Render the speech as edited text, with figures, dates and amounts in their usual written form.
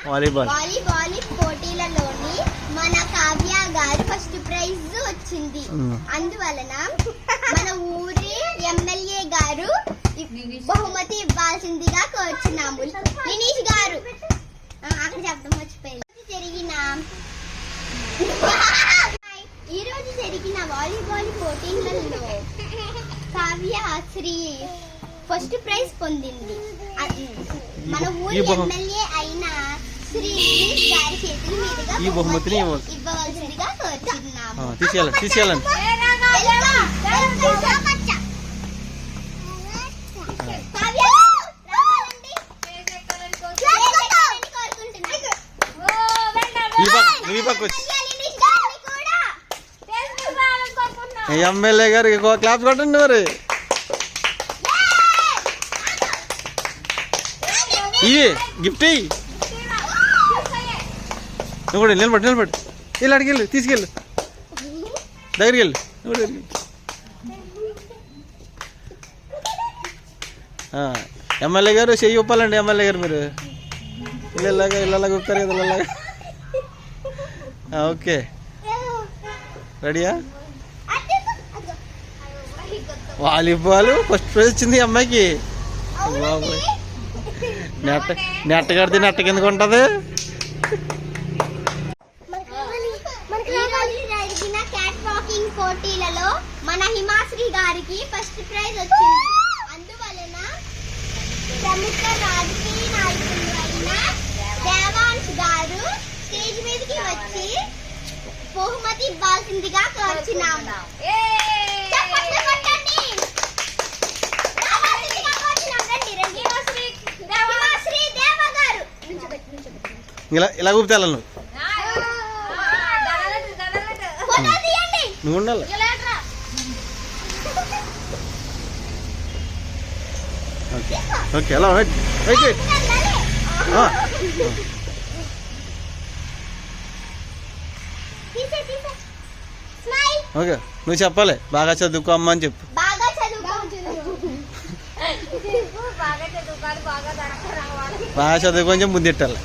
Volleyball పోటీలలోని మన కావ్య గారు first prize వచ్చింది. అందువలన మన ఊరి ఎమ్మెల్యే గారు బహుమతి ఇవ్వాల్సిందిగా కోరుచున్నాము. నినీష్ గారు అక్కడ చెప్తాం మర్చిపోయింది. ఈ రోజు జరిగిన వాలీబాల్ పోటీలలో కావ్య శ్రీ ఫస్ట్ ప్రైజ్ పొందింది. మన ఊరి ఎమ్మెల్యే అయిన శ్రీ గారి చేతుల మీదుగా ఈ బహుమతిని ఇవ్వవలసిందిగా కోరుతున్నాము. తీసేయాలండి. ఎమ్మెల్యే గారికి క్లాప్స్ కొట్టండి మరి. ఇది గిఫ్ట్ నువ్వు కూడా నిలబడి వెళ్ళి అడిగి వెళ్ళు, తీసుకెళ్ళు, దగ్గరికి వెళ్ళు. ఎమ్మెల్యే గారు చెయ్యి ఒప్పాలండి. ఎమ్మెల్యే గారు మీరు ఇళ్ళలాగా ఒప్పుతారు కదా ఇళ్ళలాగా. ఓకే, రెడీయా? వాలీబాల్ ఫస్ట్ ప్రైజ్ వచ్చింది అమ్మాయికి. బాబోయ్, నెట్ కడితే నెట్ కిందకు ఉంటుంది. పోటీలలో మన హిమాశ్రీ గారికి ఫస్ట్ ప్రైజ్ వచ్చింది. అందువలన ప్రముఖ రాజకీయ నాయకులు అయిన దేవాంశ్ గారు స్టేజ్ మీదకి వచ్చి బహుమతి ఇవ్వాల్సిందిగా కోరుచున్నాము. ఇలా ఊపితే నువ్వు నువ్వు ఉండాలి. ఓకే, అలా ఓకే, నువ్వు చెప్పాలి. బాగా చదువుకో అమ్మ అని చెప్పు. బాగా చదువుకొని చెప్పి ముందెట్టాలి.